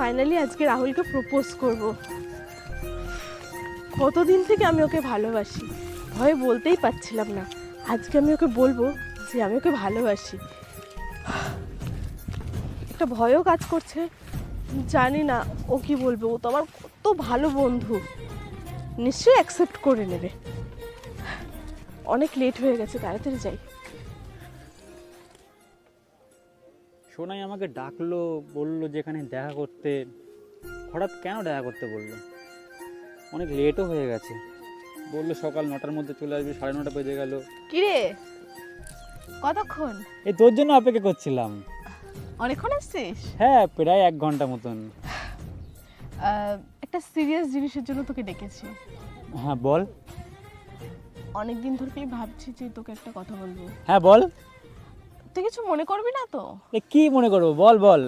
Finally আজকে রাহুলকে propose করব। কতদিন থেকে আমি ওকে ভালোবাসি, ভয়ে বলতেই পারছিলাম না। আজকে আমি ওকে বলবো যে আমি ওকে ভালোবাসি। একটা ভয়ও কাজ করছে, জানি না ও কি বলবে। ও তো আমার কত ভালো বন্ধু, নিশ্চয়ই অ্যাকসেপ্ট করে নেবে। অনেক লেট হয়ে গেছে, তাড়াতাড়ি যাই। সোনাই আমাকে ডাকলো, বললো যেখানে দেখা করতে। হঠাৎ কেন দেখা করতে বললো? অনেক লেটও হয়ে গেছে। বললো সকাল 9টার মধ্যে চলে আসবি, 9:30 বেজে গেল। কিরে কতক্ষণ? এই তোর জন্য অপেক্ষা করছিলাম। অনেকক্ষণ আসছিস? হ্যাঁ, প্রায় 1 ঘন্টা মতন। একটা সিরিয়াস জিনিসের জন্য তোকে ডেকেছি। হ্যাঁ বল। অনেকদিন ধরেই ভাবছি যে তোকে একটা কথা বলবো। হ্যাঁ বল। তুই কিছু মনে করবি না তো? কি মনে করবো, বল বল।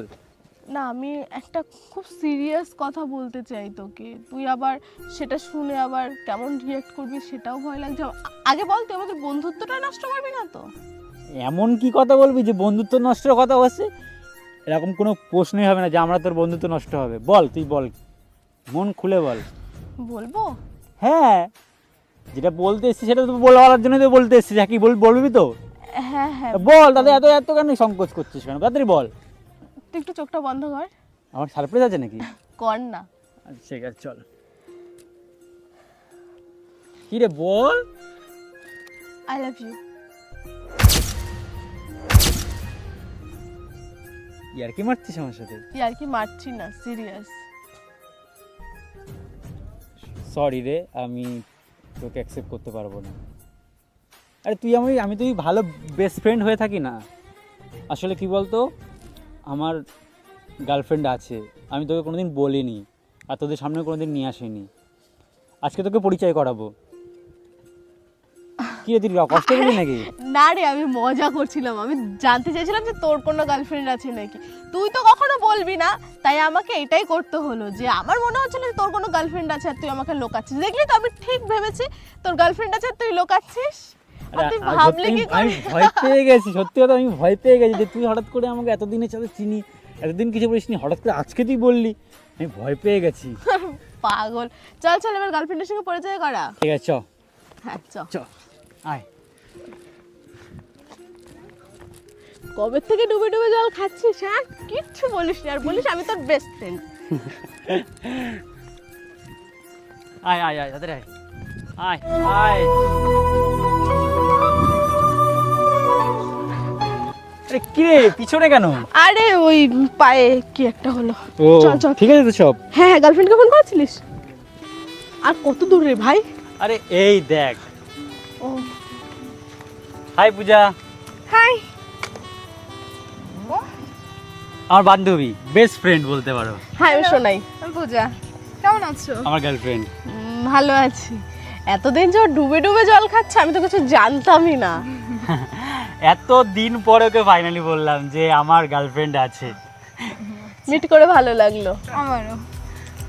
না, আমি একটা খুব সিরিয়াস কথা বলতে চাই তোকে। তুই আবার সেটা শুনে আবার কেমন রিঅ্যাক্ট করবি সেটাও ভয় লাগছে। আগে বল, তুই আমাদের বন্ধুত্বটা নষ্ট করবি না তো? এমন কি কথা বলবি যে বন্ধুত্ব নষ্টের কথা হচ্ছে? এরকম কোনো প্রশ্নই হবে না যে আমরা তোর বন্ধুত্ব নষ্ট হবে। বল, তুই বল, মন খুলে বল। বলবো? হ্যাঁ, যেটা বলতে এসেছিস সেটা তো বলার জন্যই তো বলতে এসেছিস। কি বলবি তো? হ্যাঁ হ্যাঁ বল দাদা, এত কেন সংকোচ করছিস কেন? তাড়াতাড়ি বল। তুই একটু চোখটা বন্ধ কর। আমার সারপ্রাইজ আছে নাকি? কর না। আচ্ছা ঠিক আছে, চল। কি রে বল। I love you. ইয়ার কি মারছিস আমার সাথে? আর কি মারছি না, সিরিয়াস। সরি রে, আমি তোকে অ্যাকসেপ্ট করতে পারবো না। আরে তুই আমি তুই ভালো বেস্ট ফ্রেন্ড হয়ে থাকি না। আসলে কি বলতো, আমার গার্লফ্রেন্ড আছে, আমি তোকে কোনোদিন বলিনি আর তোদের সামনে কোনোদিন নিয়ে আসিনি। আজকে তোকে পরিচয় করাবো। কি রে, তুই কষ্ট পেলি নাকি? না রে, আমি মজা করছিলাম। আমি জানতে চাইছিলাম যে তোর কোনো গার্লফ্রেন্ড আছে নাকি। তুই তো কখনো বলবি না, তাই আমাকে এটাই করতে হলো। যে আমার মনে হচ্ছিল যে তোর কোনো গার্লফ্রেন্ড আছে আর তুই আমাকে লোকাচ্ছিস। দেখলি তো, আমি ঠিক ভেবেছি তোর গার্লফ্রেন্ড আছে আর তুই লোকাচ্ছিস। আর তুই ভাবলি কি করে? আমি ভয় পেয়ে গেছি, সত্যি কথা আমি ভয় পেয়ে গেছি যে তুই হঠাৎ করে আমাকে এতদিনের সাথে চিনি, এতদিন কিছু বলিসনি, হঠাৎ করে আজকে তুই বললি। আমি ভয় পেয়ে গেছি। পাগল। চল চল, এবার গার্লফ্রেন্ডের সঙ্গে পরিচয় করা। ঠিক আছে, চ। হ্যাঁ চ। আয়। কবে থেকে ডুবে ডুবে জল খাচ্ছিস? হ্যাঁ, কিচ্ছু বলিস না। আর বলিস আমি তোর বেস্ট ফ্রেন্ড। আয় আয় আয়, তাড়াতাড়ি আয়। আয় আয়। আরে কি রে, পিছনে কেন? আরে ওই পায়ে কি একটা হলো। ও চল চল। ঠিক আছে তো সব? হ্যাঁ হ্যাঁ, গার্লফ্রেন্ডকে ফোন করেছিলিস? আর কত দূর রে ভাই? আরে এই দেখ। ও হাই পূজা। হাই। আমার বান্ধবী, বেস্ট ফ্রেন্ড বলতে পারো। হাই, আমি শোনাই। পূজা, কেমন আছো? আমার গার্লফ্রেন্ড। ভালো আছি। এতদিন যে ও ডুবে ডুবে জল খাচ্ছে আমি তো কিছু জানতামই না। এত দিন পরে ওকে ফাইনালি বললাম যে আমার গার্লফ্রেন্ড আছে। মিট করে ভালো লাগলো। আমারও।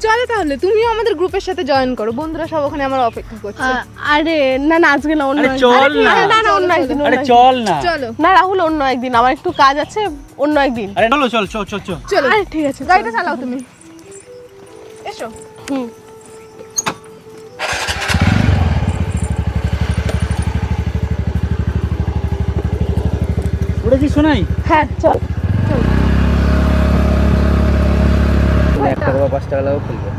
চলো তাহলে তুমিও আমাদের গ্রুপের সাথে জয়েন করো, বন্ধুরা সব ওখানে আমার অপেক্ষা করছে। আরে না না, আজকে না, অন্য আরে একদিন। চল না। না না, অন্য একদিন। আরে চল না। চলো না রাহুল, অন্য একদিন, আমার একটু কাজ আছে, অন্য একদিন। আরে চলো, চল চল চল চল। চলো, আরে ঠিক আছে, গাড়িটা চালাও তুমি। এসো। হুম। ওটা কি শোনাই? হ্যাঁ চল। 1 টাকা বা 5 টাকা লাগবে খুলবে।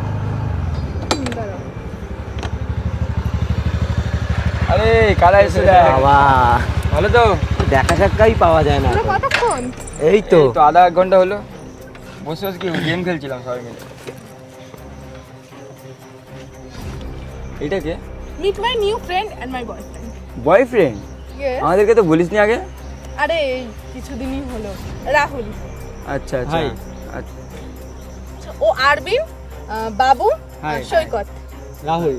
আরে কারা এসে বাবা, ভালো তো? দেখা সাক্ষাৎই পাওয়া যায় না। তোমরা কতক্ষণ? এই তো এই তো আধা 1 ঘন্টা হলো বসে বসে কি গেম খেলছিলাম সবাই মিলে। এটা কে? Meet my new friend and my boyfriend. Boyfriend? আমাদেরকে তো বলিসনি আগে। আরে এই কিছুদিনই হলো। রাহুল। আচ্ছা আচ্ছা হাই। আচ্ছা, ও আরবিন, বাবু, হাই। সৈকত। রাহুল।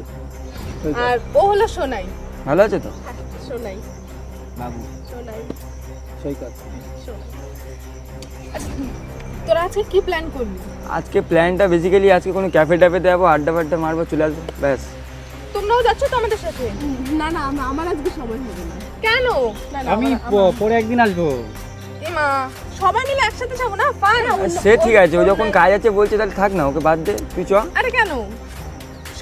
আর ও হলো সোনাই। ভালো আছে তো? সোনাই। বাবু। সোনাই। সৈকত। আচ্ছা, তোরা আজকে কি প্ল্যান করলি? আজকে প্ল্যানটা বেসিক্যালি আজকে কোনো ক্যাফে ট্যাফেতে যাবো, আড্ডা ফাড্ডা মারবো, চলে আসবো ব্যাস। তোমরাও যাচ্ছ তো আমাদের সাথে? না না, আমার আজকে সময় হবে না। কেন? না না, আমি পরে একদিন আসবো। এমা সবাই মিলে একসাথে যাবো না ফাইন। সে ঠিক আছে, ও যখন কাজ আছে বলছে তাহলে থাক না, ওকে বাদ দে, তুই চ। আরে কেন,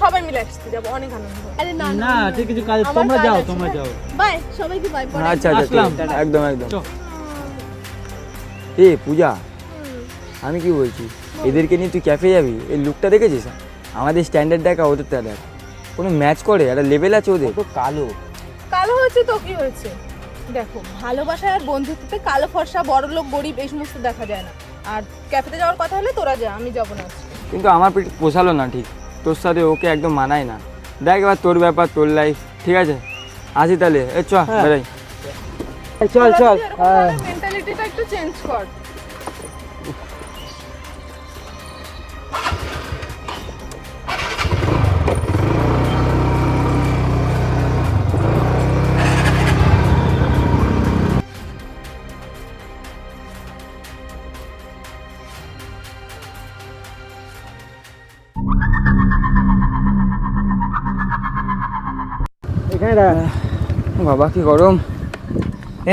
সবাই মিলে একসাথে যাবো, অনেক আনন্দ হবে। আরে না না ঠিক আছে, কাজ আমার তোমরা কাজ যাও, আছে, তোমরা হ্যাঁ। যাও। বাই, সবাইকে বাই। পরে আচ্ছা আচ্ছা, ঠিক আসলাম। আছে, একদম একদম। চ। এ পূজা, আমি কি বলছি, এদেরকে নিয়ে তুই ক্যাফে যাবি, এই লুকটা দেখেছিস? আমাদের স্ট্যান্ডার্ড দেখা, ওদের তো দেখ কোনো ম্যাচ করে, একটা লেভেল আছে ওদের। তো কালো। কালো হয়েছে তো কি হয়েছে, দেখো ভালোবাসায় আর বন্ধুত্বতে কালো ফর্সা বড় লোক গরিব এই সমস্ত দেখা যায় না। আর ক্যাফেতে যাওয়ার কথা হলে তোরা যা, আমি যাবো না। কিন্তু আমার পেট পোষালো না ঠিক, তোর সাথে ওকে একদম মানায় না। দেখ এবার তোর ব্যাপার, তোর লাইফ, ঠিক আছে? আসি তাহলে, এ চ বেড়াই। চল চল। মেন্টালিটিটা একটু চেঞ্জ কর। এখানে দাঁড়া। বাবা কি গরম।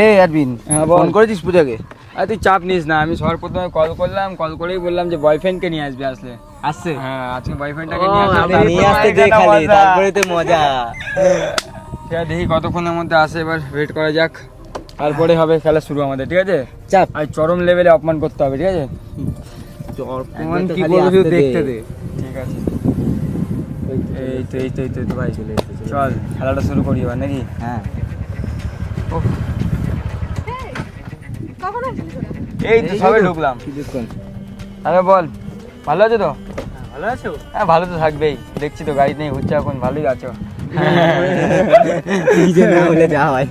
এই আরবিন, হ্যাঁ, বল। ফোন করেছিস পূজাকে? আর তুই চাপ নিস না, আমি সবার প্রথমে কল করলাম, কল করেই বললাম যে বয়ফ্রেন্ডকে নিয়ে আসবে, আসলে আসছে? হ্যাঁ আজকে বয়ফ্রেন্ডটাকে নিয়ে আসবে, আমি নিয়ে আসতে দে খালি, তারপরে তো মজা। ঠিক আছে, দেখি কতক্ষণের মধ্যে আসে, এবার ওয়েট করা যাক, তারপরে হবে খেলা শুরু আমাদের, ঠিক আছে? চাপ। আর চরম লেভেলে অপমান করতে হবে, ঠিক আছে? একবার তো কি খালি করবি আসতে শুধু দে। দেখতে দে। ঠিক আছে, এই তো ভাই, চল খেলাটা শুরু করি এবার নাকি? হ্যাঁ। ওহ, কখন আসছিস ওরা? এই তো সবে ঢুকলাম। কিছুক্ষণ। আরে বল, ভালো আছো তো? ভালো আছো? হ্যাঁ ভালো তো থাকবেই, দেখছি তো গাড়ি নেই ঘুরছে এখন, ভালোই আছো। নিজে না হলে যা হয়।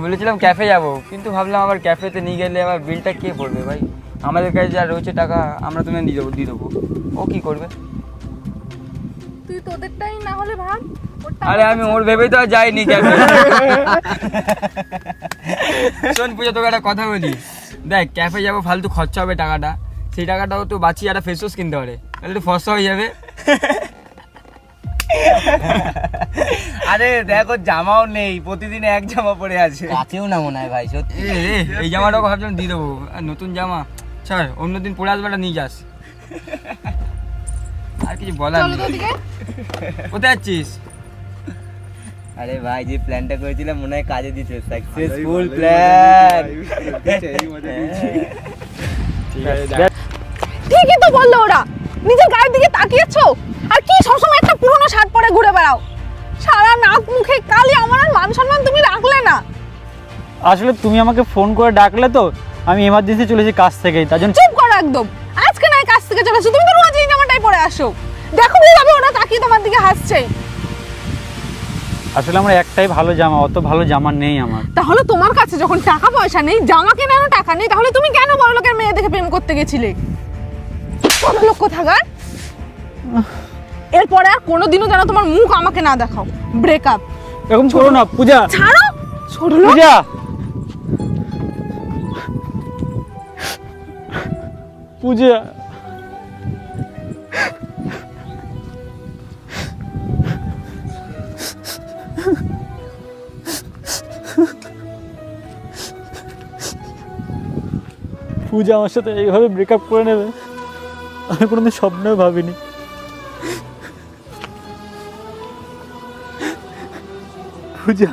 বলেছিলাম ক্যাফে যাব, কিন্তু ভাবলাম আবার ক্যাফেতে নিয়ে গেলে আবার বিলটা কে করবে ভাই? আমাদের কাছে যা রয়েছে টাকা আমরা তোমায় দিয়ে দেবো, ও কি করবে? তুই তোদেরটাই না হলে ভাব। ওরটা আরে আমি ওর ভেবেই তো আর যাইনি ক্যাফে। শোন পূজা, তোকে একটা কথা বলি, দেখ ক্যাফে যাবো, ফালতু খরচা হবে টাকাটা, সেই টাকাটাও তো বাঁচিয়ে একটা ফেস ওয়াশ কিনতে পারে, তাহলে একটু ফর্সা হয়ে যাবে। আরে দেখো, জামাও নেই, প্রতিদিন এক জামা পরে আছে। কাছেও না মনে হয় ভাই, সত্যি। এই জামাটাও ভাবছিলাম দিয়ে দেবো, আর নতুন জামা ছাড়, অন্যদিন পরে আসবে, নিয়ে যাস। আর কিছু বলার চলো তো নেই। ওদিকে। কোথায় যাচ্ছিস? আরে ভাই, যে প্ল্যানটা করেছিলাম মনে হয় কাজে দিচ্ছে, সাকসেসফুল প্ল্যান। ঠিক আছে, ঠিকই তো বললো ওরা, নিজের গায়ের দিকে তাকিয়েছো আর কি সবসময় একটা পুরনো শার্ট পরে ঘুরে বেড়াও, সারা নাক মুখে কালি, আমার আর মান সম্মান তুমি রাখলে না। আসলে তুমি আমাকে ফোন করে ডাকলে তো, আমি এমার্জেন্সি চলেছি কাজ থেকেই, তার জন্য। চুপ করো একদম, আজকে নয় কাজ থেকে চলে আসো, তুমি তো রোজ এই জামাটাই পরে আসো, দেখো কিভাবে ওরা তাকিয়ে তোমার দিকে হাসছে। আসলে আমার একটাই ভালো জামা, অত ভালো জামা নেই আমার। তাহলে তোমার কাছে যখন টাকা পয়সা নেই, জামা কেনারও টাকা নেই, তাহলে তুমি কেন বড় লোকের মেয়ে দেখে প্রেম করতে গেছিলে? বড় লোক কোথাকার। এরপরে আর কোনোদিনও যেন তোমার মুখ আমাকে না দেখাও। ব্রেকআপ। এরকম করো না পূজা। ছাড়ো, ছোট লোক। পূজা, পূজা, পূজা আমার সাথে এইভাবে ব্রেকআপ করে নেবে আমি কোনোদিন স্বপ্নেও ভাবিনি। পূজা,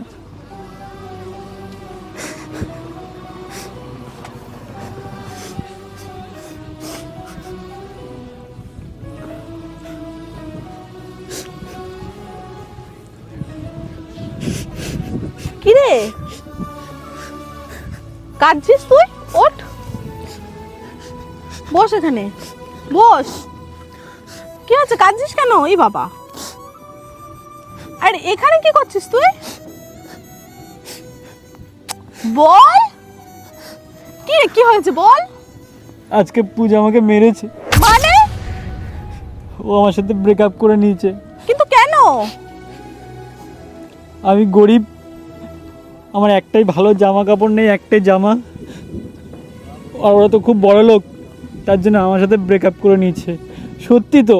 কি রে কাঁদছিস তুই? ওঠ, বস এখানে, বস। কি হচ্ছে, কাঁদছিস কেন? এই বাবা, আর এখানে কি করছিস তুই? বল, কি রে, কি হয়েছে বল। আজকে পূজা আমাকে মেরেছে, মানে? ও আমার সাথে ব্রেকআপ করে নিয়েছে। কিন্তু কেন? আমি গরিব, আমার একটাই ভালো জামা কাপড় নেই, একটাই জামা, আর ওরা তো খুব বড় লোক, তার জন্য আমার সাথে ব্রেকআপ করে নিয়েছে। সত্যি তো,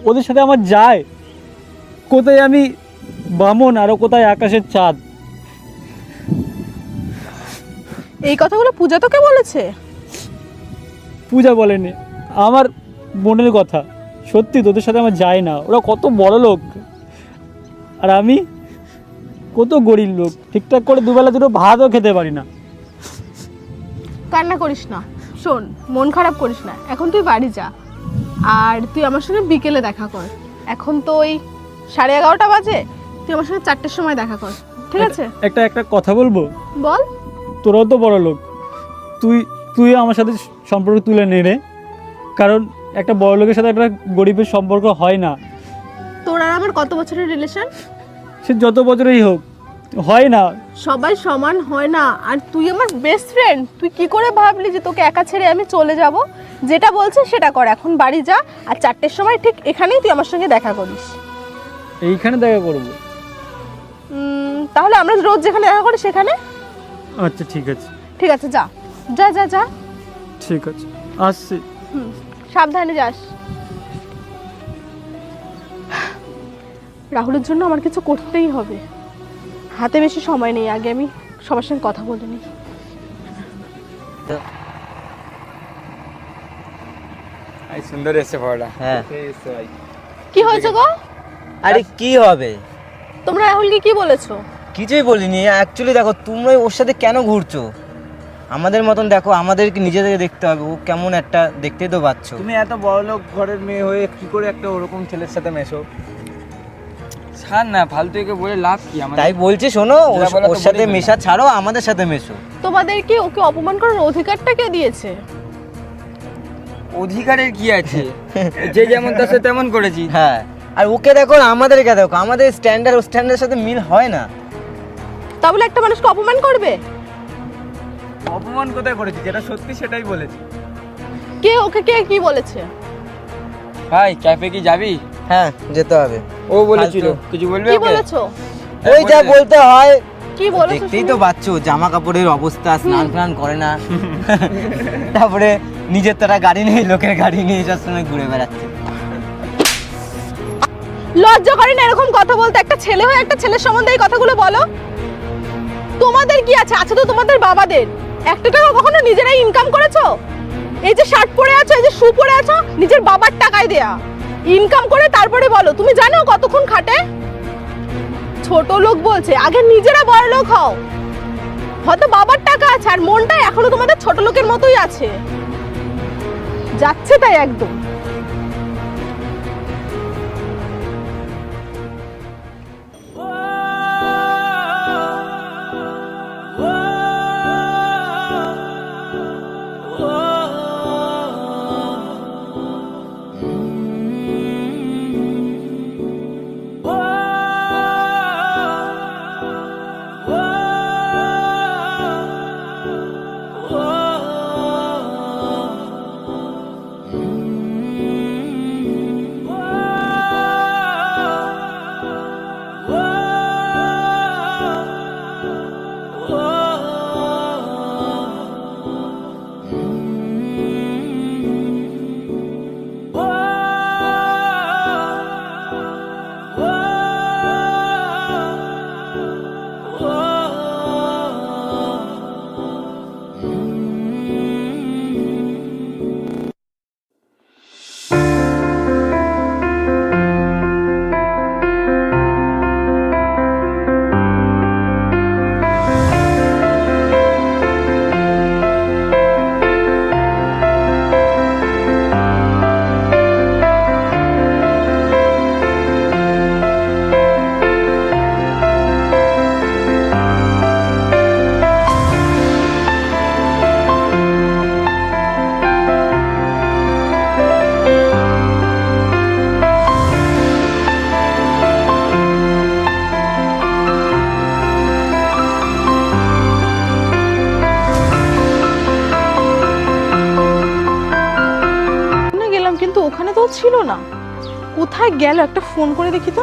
ওদের সাথে আমার যায়, কোথায় আমি বামন আর কোথায় আকাশের চাঁদ। এই কথাগুলো পূজা তোকে বলেছে? পূজা বলেনি, আমার বোনের কথা। সত্যি তোদের সাথে আমার যায় না, ওরা কত বড় লোক আর আমি কত গরিব লোক, ঠিকঠাক করে দুবেলা দুটো ভাতও খেতে পারি না। কান্না করিস না, শোন মন খারাপ করিস না, এখন তুই বাড়ি যা। আর তুই আমার সঙ্গে বিকেলে দেখা কর। এখন তো ওই 11:30 বাজে, তুই আমার সঙ্গে 4টের সময় দেখা কর, ঠিক আছে? একটা কথা বলবো? বল। তোরাও তো বড় লোক, তুই আমার সাথে সম্পর্ক তুলে নে রে, কারণ একটা বড় লোকের সাথে একটা গরিবের সম্পর্ক হয় না। তোর আর আমার কত বছরের রিলেশন? সে যত বছরই হোক, হয় না। সবাই সমান হয় না। আর তুই আমার বেস্ট ফ্রেন্ড, তুই কি করে ভাবলি যে তোকে একা ছেড়ে আমি চলে যাব? যেটা বলছিস সেটা কর, এখন বাড়ি যা। আর 4টের সময় ঠিক এখানেই তুই আমার সঙ্গে দেখা করিস। এইখানে দেখা করবো? তাহলে আমরা রোজ যেখানে দেখা করি সেখানে। আচ্ছা ঠিক আছে। ঠিক আছে, যা যা যা যা। ঠিক আছে, আসছি। সাবধানে যাস। রাহুলের জন্য আমার কিছু করতেই হবে, হাতে বেশি সময় নেই, আগে আমি সবার সঙ্গে কথা বলে নিই। সুন্দর এসে পড়া। হ্যাঁ কি হয়েছে গো? আরে কি হবে, তোমরা রাহুলকে কি বলেছো? কিছুই বলিনি। অ্যাকচুয়ালি দেখো, তোমরা ওর সাথে কেন ঘুরছো? আমাদের মতন দেখো, আমাদেরকে নিজেদেরকে দেখতে হবে। ও কেমন একটা, দেখতেই তো পাচ্ছ। তুমি এত বড় লোক ঘরের মেয়ে হয়ে কি করে একটা ওরকম ছেলের সাথে মেশো? ছাড় না, ফালতু একে বলে লাভ কি আমাদের? তাই বলছি, শোনো, যা বলার তো ওর সাথে বলেই দিলাম। মেশা ছাড়ো, আমাদের সাথে মেশো। তোমাদের কি ওকে অপমান করার অধিকারটা কে দিয়েছে? অধিকারের কি আছে? যে যেমন তার সাথে তেমন করেছি। হ্যাঁ, আর ওকে দেখো আর আমাদেরকে দেখো, আমাদের স্ট্যান্ডার্ড ও স্ট্যান্ডার্ডের সাথে মিল হয় না। তা বলে একটা মানুষকে অপমান করবে? অপমান কোথায় করেছি? যেটা সত্যি সেটাই বলেছি। কে ওকে কে কি বলেছে? ভাই ক্যাফে কি যাবি? হ্যাঁ, যেতে হবে। ও বলেছিল, ফালতু। কিছু বলবি কি ওকে? বলেছো? ওই যা বলতে হয় কি বলেছো? দেখতেই তো পাচ্ছ, জামা কাপড়ের অবস্থা, স্নান টান করে না। তারপরে নিজের তো একটা গাড়ি নেই, লোকের গাড়ি নিয়ে সব সময় ঘুরে বেড়াচ্ছে। লজ্জা করে না এরকম কথা বলতে? একটা ছেলে হয়ে একটা ছেলের সম্বন্ধে এই কথাগুলো বলো? তোমাদের কি আছে? আছে তো তোমাদের বাবাদের। একটা টাকা কখনো নিজেরাই ইনকাম করেছো? এই যে শার্ট পরে আছো, এই যে শু পরে আছো, নিজের বাবার টাকায় দেয়া। ইনকাম করে তারপরে বলো। তুমি জানো কতক্ষণ খাটে? ছোট লোক বলছে, আগে নিজেরা বড় লোক হও। হয়তো বাবার টাকা আছে আর মনটা এখনো তোমাদের ছোট লোকের মতোই আছে। যাচ্ছে তাই একদম। কিন্তু ওখানে তো ছিল না। কোথায় গেল? একটা ফোন করে দেখি তো।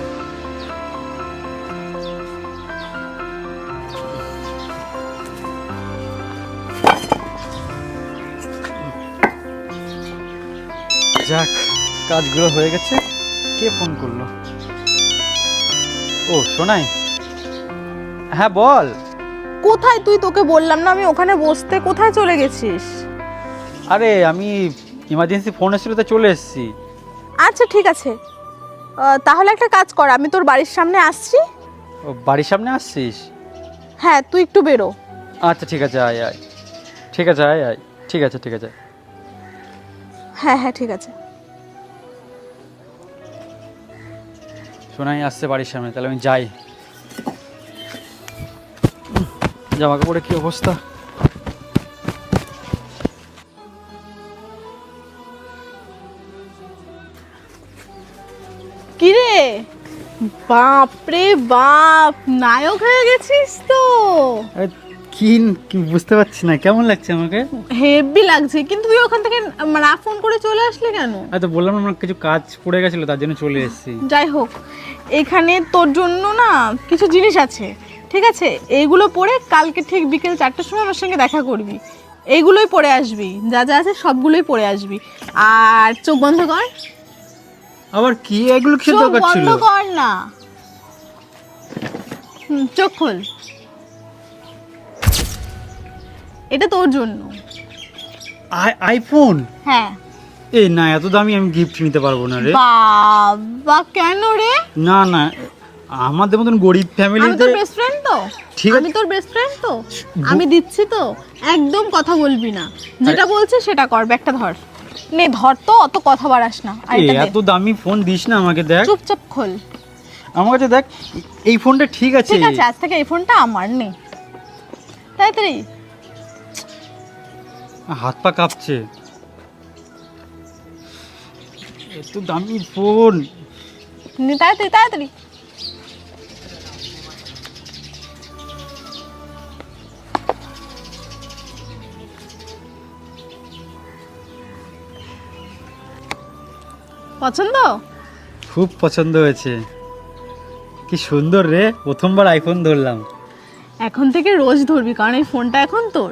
যাক, কাজগুলো হয়ে গেছে। কে ফোন করলো? ও সোনাই, হ্যাঁ বল। কোথায় তুই? তোকে বললাম না আমি ওখানে বসতে, কোথায় চলে গেছিস? আরে আমি ইমার্জেন্সি ফোন এসেছিল তো চলে এসেছি। আচ্ছা ঠিক আছে, তাহলে একটা কাজ কর, আমি তোর বাড়ির সামনে আসছি। ও, বাড়ির সামনে আসছিস? হ্যাঁ তুই একটু বেরো। আচ্ছা ঠিক আছে, আয় আয়। ঠিক আছে, আয় আয়। ঠিক আছে ঠিক আছে। হ্যাঁ হ্যাঁ ঠিক আছে। শোনাই আসছে বাড়ির সামনে, তাহলে আমি যাই। জামা কাপড়ে কি অবস্থা! কিরে, বাপরে বাপ, নায়ক হয়ে গেছিস তো। আরে কি বুঝতে পারছি না, কেমন লাগছে আমাকে? হেভি লাগছে, কিন্তু তুই ওখান থেকে না ফোন করে চলে আসলি কেন? তো বললাম না, আমার কিছু কাজ পড়ে গেছিলো, তার জন্য চলে এসেছি। যাই হোক, এখানে তোর জন্য না কিছু জিনিস আছে, ঠিক আছে? এইগুলো পরে কালকে ঠিক বিকেল 4টার সময় আমার সঙ্গে দেখা করবি। এইগুলোই পরে আসবি, যা যা আছে সবগুলোই পরে আসবি। আর চোখ বন্ধ কর। আবার কি এগুলো কি চোখ দরকার ছিল? বন্ধ কর না, চোখ খোল। এটা তোর জন্য। আইফোন? হ্যাঁ। এই না, এত দামি আমি গিফট নিতে পারবো না রে। বাবা, কেন রে? না না, আমাদের মতন গরিব আমি ফ্যামিলিতে। তোর বেস্ট ফ্রেন্ড তো, ঠিক আছে। আমি তোর বেস্ট ফ্রেন্ড তো, আমি দিচ্ছি তো, একদম কথা বলবি না, যেটা বলছে সেটা কর। ব্যাগটা ধর, নে ধর, তো অত কথা বাড়াস না। আর এটা দে। এত দামি ফোন দিস না আমাকে, দেখ চুপচাপ খোল। আমার কাছে দেখ, এই ফোনটা ঠিক আছে। ঠিক আছে, আজ থেকে এই ফোনটা আমার, নে তাড়াতাড়ি। হাত পা কাঁপছে, এত দামি ফোন। নে তাড়াতাড়ি তাড়াতাড়ি। পছন্দ? খুব পছন্দ হয়েছে, কি সুন্দর রে, প্রথমবার আইফোন ধরলাম। এখন থেকে রোজ ধরবি, কারণ এই ফোনটা এখন তোর।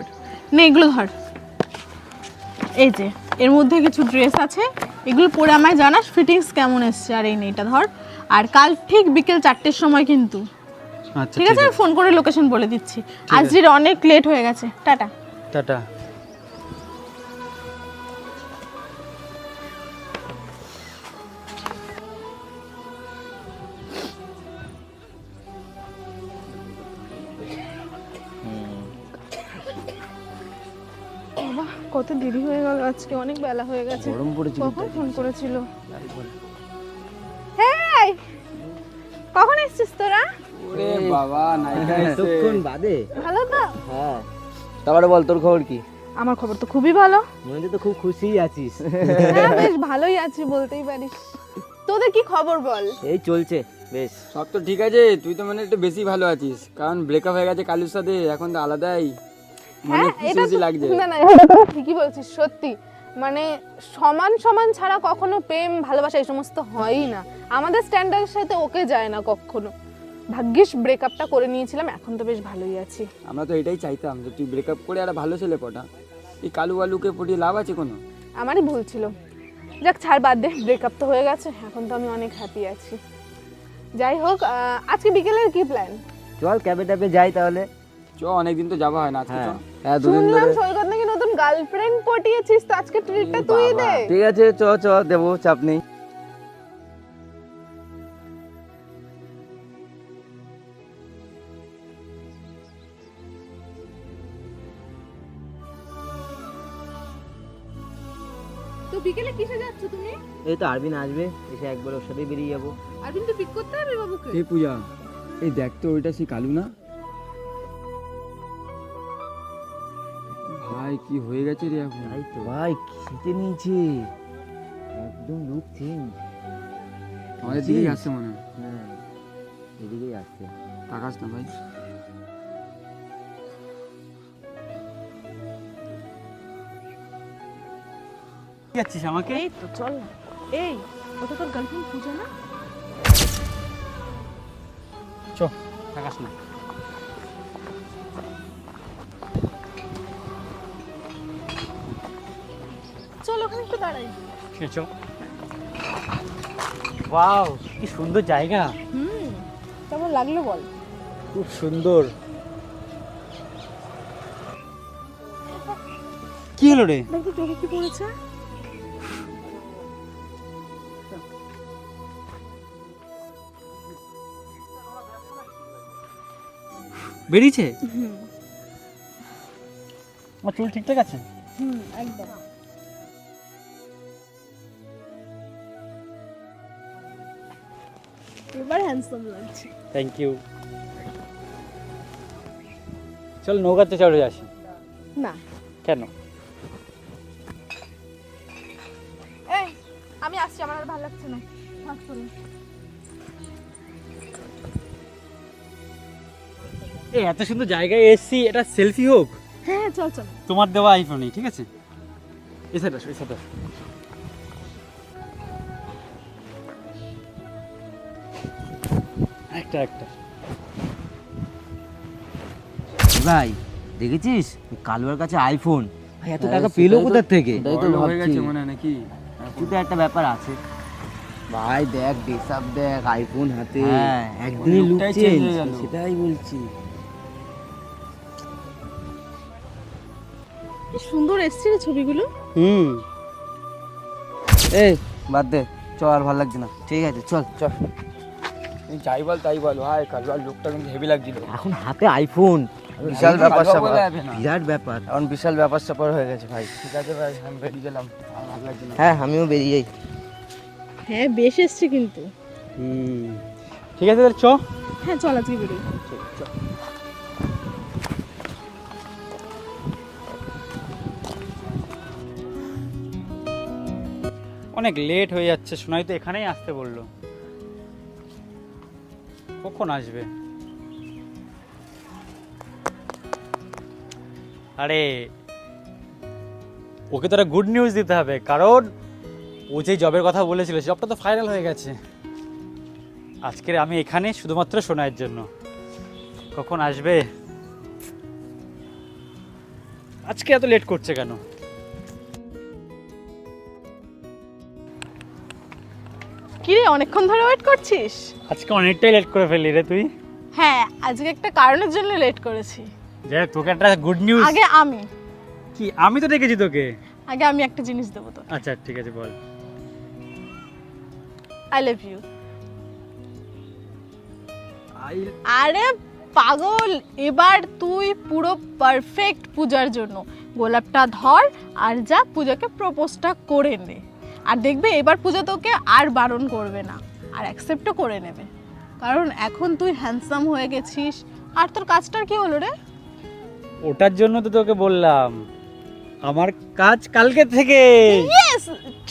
নে এগুলো ধর, এই যে এর মধ্যে কিছু ড্রেস আছে, এগুলো পরে আমায় জানাস ফিটিংস কেমন এসছে। আর এই নে এটা ধর, আর কাল ঠিক বিকেল 4টের সময় কিন্তু, আচ্ছা ঠিক আছে? আমি ফোন করে লোকেশন বলে দিচ্ছি। আজ যে অনেক লেট হয়ে গেছে, টাটা। টাটা। বাবা, কত দেরি হয়ে গেল আজকে, অনেক বেলা হয়ে গেছে। গরম পড়েছিল কখন ফোন করেছিল? হেই, কখন এসেছিস তোরা? ওরে বাবা, নাইকা এতক্ষণ বাদে। ভালো তো? হ্যাঁ, তারপরে বল তোর খবর কি? আমার খবর তো খুবই ভালো। মনে হচ্ছে তো খুব খুশিই আছিস। হ্যাঁ, বেশ ভালোই আছি বলতেই পারিস। তোদের কি খবর বল? এই চলছে বেশ। সব তো ঠিক আছে, তুই তো মানে একটু বেশি ভালো আছিস, কারণ ব্রেকআপ হয়ে গেছে কালুর সাথে, এখন তো আলাদাই মনে এটা খুশি লাগছে। না না, এটা তো ঠিকই বলছিস, সত্যি। মানে সমান সমান ছাড়া কখনো প্রেম ভালোবাসা এই সমস্ত হয়ই না। আমাদের স্ট্যান্ডার্ডের সাথে ওকে যায় না কখনো। ভাগ্যিস ব্রেকআপটা করে নিয়েছিলাম, এখন তো বেশ ভালোই আছি। আমরা তো এটাই চাইতাম যে তুই ব্রেকআপ করে একটা ভালো ছেলে পটা। এই কালু আলুকে পটিয়ে লাভ আছে কোনো? আমারই ভুল ছিল। যাক ছাড়, বাদ দে, ব্রেকআপ তো হয়ে গেছে, এখন তো আমি অনেক হ্যাপি আছি। যাই হোক, আজকে বিকেলের কি প্ল্যান? চল ক্যাবে ট্যাবে যাই তাহলে। চ, অনেকদিন তো যাওয়া হয় না, আজকে চ। হ্যাঁ, দুদিন শুনলাম ধরে। সৈকত নাকি নতুন গার্লফ্রেন্ড পটিয়েছিস, তো আজকে ট্রিটটা তুই দে। ঠিক আছে, চ চ, দেবো, চাপ নেই। তো বিকেলে কিসে যাচ্ছ তুমি? এই তো আরবিন আসবে, এসে একবার ওর সাথেই বেরিয়ে যাবো। আর কিন্তু পিক করতে হবে বাবুকে। এই পূজা, এই দেখ তো, ওইটা সেই কালু না? ভাই কি হয়ে গেছে রে এখন? তাই তো ভাই, খেতে নিয়েছে একদম, লুক চেঞ্জ। আমাদের দিকেই আসছে মনে হয়। হ্যাঁ, এদিকেই আসছে। তাকাস না ভাই। যাচ্ছিস আমাকে? এই তো চল না। এই, ওটা তোর গার্লফ্রেন্ড পূজা না? চ, তাকাস না। চল ওখানে একটু দাঁড়াই। ঠিক আছে, চল। ওয়াও, কি সুন্দর জায়গা। কেমন লাগলো বল? খুব সুন্দর। কি হলো রে? দেখি চোখে কি পড়েছে। বেরিয়েছে? আমার চুল ঠিকঠাক আছে? একদম। এবার হ্যান্ডসাম লাগছে। Thank you. চল নৌকাতে চড়ে আসি। না কেন? এই আমি আসছি, আমার আর ভালো লাগছে না। থাক চলুন। এই এত সুন্দর জায়গায় এসছি, এটা সেলফি হোক। হ্যাঁ চল চল। তোমার দেওয়া আইফোনই, ঠিক আছে? এই সাইড আসো, এই সাইড আসো। একটা একটা ভাই দেখেছিস কালুয়ার কাছে আইফোন, ভাই এত টাকা পেলো কোথা থেকে? মনে হয় নাকি? কিছু তো একটা ব্যাপার আছে ভাই দেখ ডেসাপ দেখ আইফোন হাতে। হ্যাঁ একদিনই লুক লোকটাই চেঞ্জ, change হয়ে গেল। সেটাই বলছি। কি সুন্দর এসছে রে ছবিগুলো। এই বাদ দে, চ আর ভালো লাগছে না। ঠিক আছে চল চল। তুই যাই বল তাই বল ভাই, কালুয়ার লুকটা কিন্তু হেভি লাগছিল। এখন হাতে আইফোন, বিশাল ব্যাপার স্যাপার, বিরাট ব্যাপার। এখন বিশাল ব্যাপার স্যাপার হয়ে গেছে ভাই। ঠিক আছে ভাই, আমি বেরিয়ে গেলাম, আমার ভালো লাগছে না। হ্যাঁ আমিও বেরিয়ে যাই। হ্যাঁ বেশ এসছে কিন্তু। ঠিক আছে তাহলে চ। হ্যাঁ চল আজকে বেরোই। অনেক লেট হয়ে যাচ্ছে, শোনাই তো এখানেই আসতে বললো। কখন আসবে? আরে ওকে তো একটা গুড নিউজ দিতে হবে, কারণ ও যে জবের কথা বলেছিল জবটা তো ফাইনাল হয়ে গেছে। আজকের আমি এখানে শুধুমাত্র শোনার জন্য। কখন আসবে? আজকে এত লেট করছে কেন? কি রে অনেকক্ষণ ধরে ওয়েট করছিস? আজকে অনেকটাই লেট করে ফেললি রে তুই। হ্যাঁ আজকে একটা কারণের জন্য লেট করেছি। যাই হোক, তোকে একটা গুড নিউজ। আগে আমি কি? আমি তো ডেকেছি তোকে। আগে আমি একটা জিনিস দেবো তো। আচ্ছা ঠিক আছে বল। I love you. আরে পাগল, এবার তুই পুরো পারফেক্ট পূজার জন্য গোলাপটা ধর আর যা পূজাকে প্রপোজটা করে নে। আর দেখবে এবার পূজা তোকে আর বারণ করবে না, আর অ্যাকসেপ্টও করে নেবে, কারণ এখন তুই হ্যান্ডসাম হয়ে গেছিস। আর তোর কাজটার কি হলো রে? ওটার জন্য তো তোকে বললাম, আমার কাজ কালকে থেকে। ইয়েস,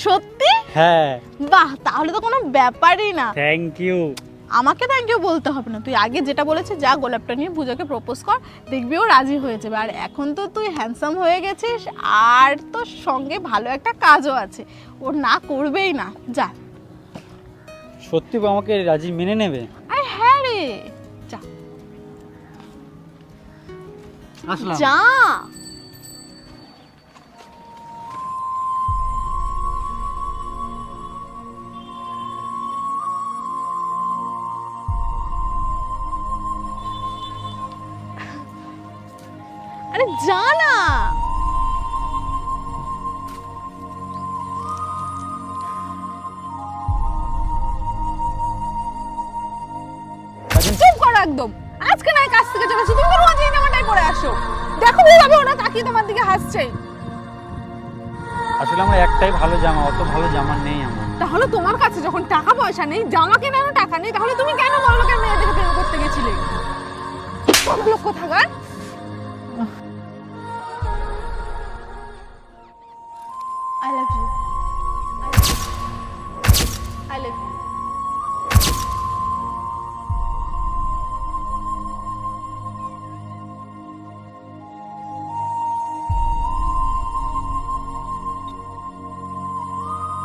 সত্যি? হ্যাঁ। বাহ, তাহলে তো কোনো ব্যাপারই না। Thank you. আমাকে থ্যাংক ইউ বলতে হবে না, তুই আগে যেটা বলেছিস যা গোলাপটা নিয়ে পূজাকে প্রপোজ কর, দেখবি ও রাজি হয়ে যাবে। আর এখন তো তুই হ্যান্ডসাম হয়ে গেছিস, আর তোর সঙ্গে ভালো একটা কাজও আছে, ও না করবেই না। যা। সত্যি আমাকে রাজি মেনে নেবে? আরে হ্যাঁ রে, যা আসলাম। যা। আরে যা না। চুপ করো একদম। আজকে না কাজ থেকে চলে আসো, তুমি তো রোজ এই জামাটাই পরে আসো। দেখো কিভাবে ওরা তাকিয়ে তোমার দিকে হাসছে। আসলে আমার একটাই ভালো জামা, অত ভালো জামা নেই আমার। তাহলে তোমার কাছে যখন টাকা পয়সা নেই, জামা কেনারও টাকা নেই, তাহলে তুমি কেন বড় লোকের মেয়েদেরকে প্রেম করতে গেছিলে? বড় লোক কোথাকার। I love you. I love you.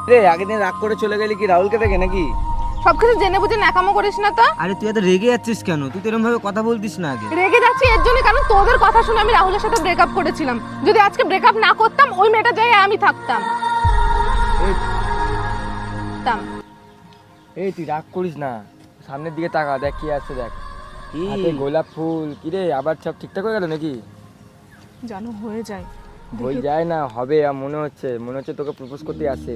রে আগের দিন রাগ করে চলে গেলি কি রাহুলকে দেখে নাকি? সবকিছু জেনে বুঝে ন্যাকামো করিস না তো। আরে তুই এত রেগে যাচ্ছিস কেন? তুই তো এরকম ভাবে কথা বলতিস না আগে। রেগে যাচ্ছি এর জন্য কারণ তোদের কথা শুনে আমি রাহুলের সাথে ব্রেকআপ করেছিলাম। যদি আজকে ব্রেকআপ না করতাম, ওই মেয়েটার জায়গায় আমি থাকতাম। এই তুই রাগ করিস না, সামনের দিকে তাকা, দেখ কি আসছে, দেখ কি? হাতে গোলাপ ফুল। কি রে আবার সব ঠিকঠাক হয়ে গেল নাকি? জানো হয়ে যায়, হয়ে যায় না, হবে মনে হচ্ছে তোকে প্রপোজ করতে আসে।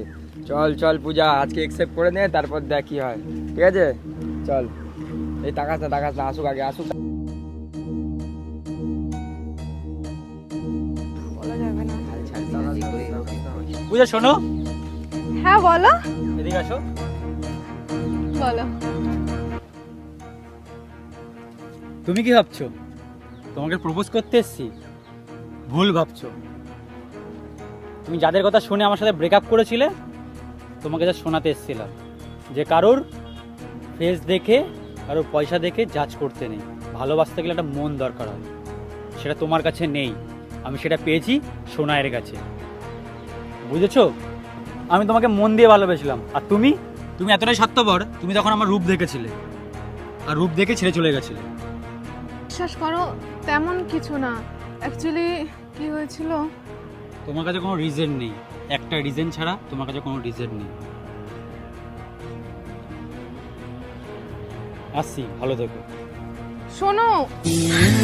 চল চল পূজা, আজকে অ্যাকসেপ্ট করে নে, তারপর দেখ কি হয়, ঠিক আছে? চল, এই তাকাস না, আসুক আগে, আসুক। বলা যাবে না। পূজা শোনো, হ্যাঁ বলো। এদিকে আসো। বলো। তুমি কি ভাবছো তোমাকে প্রপোজ করতে এসেছি? ভুল ভাবছো। তুমি যাদের কথা শুনে আমার সাথে ব্রেকআপ করেছিলে, তোমাকে যা শোনাতে এসেছিলাম যে কারোর ফেস দেখে, কারোর পয়সা দেখে জাজ করতে নেই। ভালোবাসতে গেলে একটা মন দরকার হয়, সেটা তোমার কাছে নেই। আমি সেটা পেয়েছি সোনাইয়ের কাছে, বুঝেছো? আমি তোমাকে মন দিয়ে ভালোবেসেছিলাম, আর তুমি এতটাই স্বার্থপর। তুমি তখন আমার রূপ দেখেছিলে, আর রূপ দেখে ছেড়ে চলে গেছিলে। বিশ্বাস করো, তেমন কিছু না। অ্যাকচুয়ালি কি হয়েছিল, তোমার কাছে কোনো রিজন নেই, একটা রিজন ছাড়া তোমার কাছে কোনো রিজন নেই। আসছি, ভালো থেকো। শোনো,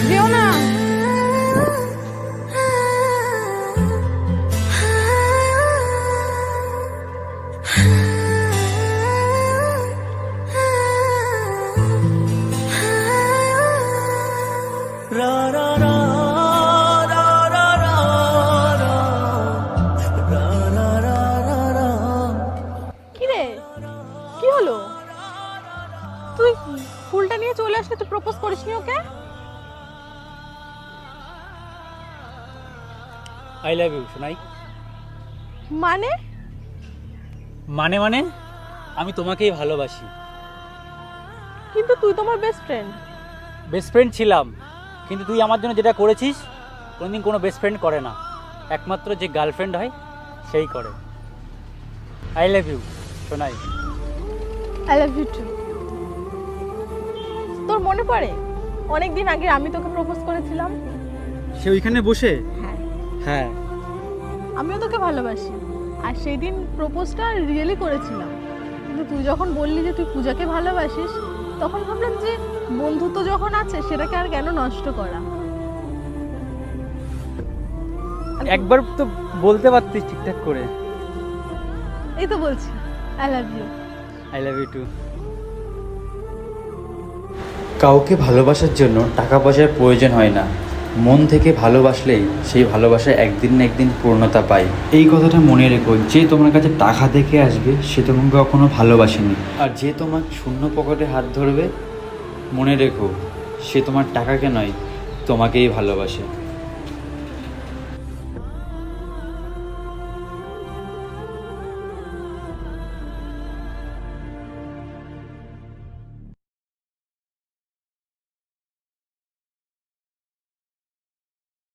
যেও না। কি রে, কি হলো? তুই ফুলটা নিয়ে চলে আসলে, তুই প্রপোজ করিসনি ওকে? আই লাভ ইউ সোনাই। মানে? মানে আমি তোমাকেই ভালোবাসি। কিন্তু তুই তো আমার বেস্ট ফ্রেন্ড। বেস্ট ফ্রেন্ড ছিলাম, কিন্তু তুই আমার জন্য যেটা করেছিস কোনোদিন কোনো বেস্ট ফ্রেন্ড করে না, একমাত্র যে গার্লফ্রেন্ড হয় সেই করে। আই লাভ ইউ সোনাই। I love you too. তোর মনে পড়ে অনেক দিন আগে আমি তোকে প্রপোজ করেছিলাম? সে ওইখানে বসে? হ্যাঁ, হ্যাঁ। আমিও তোকে ভালোবাসি, আর সেই দিন প্রপোজটা রিয়েলি করেছিলাম। কিন্তু তুই যখন বললি যে তুই পূজাকে ভালোবাসিস, তখন ভাবলাম যে বন্ধুত্ব যখন আছে সেটাকে আর কেন নষ্ট করা। একবার তো বলতে পারতিস ঠিকঠাক করে। এই তো বলছি, I love you. I love you too. কাউকে ভালোবাসার জন্য টাকা পয়সার প্রয়োজন হয় না, মন থেকে ভালোবাসলেই সেই ভালোবাসা একদিন না একদিন পূর্ণতা পায়। এই কথাটা মনে রেখো, যে তোমার কাছে টাকা দেখে আসবে সে তোমাকে কখনো ভালোবাসেনি, আর যে তোমার শূন্য পকেটে হাত ধরবে মনে রেখো সে তোমার টাকাকে নয় তোমাকেই ভালোবাসে।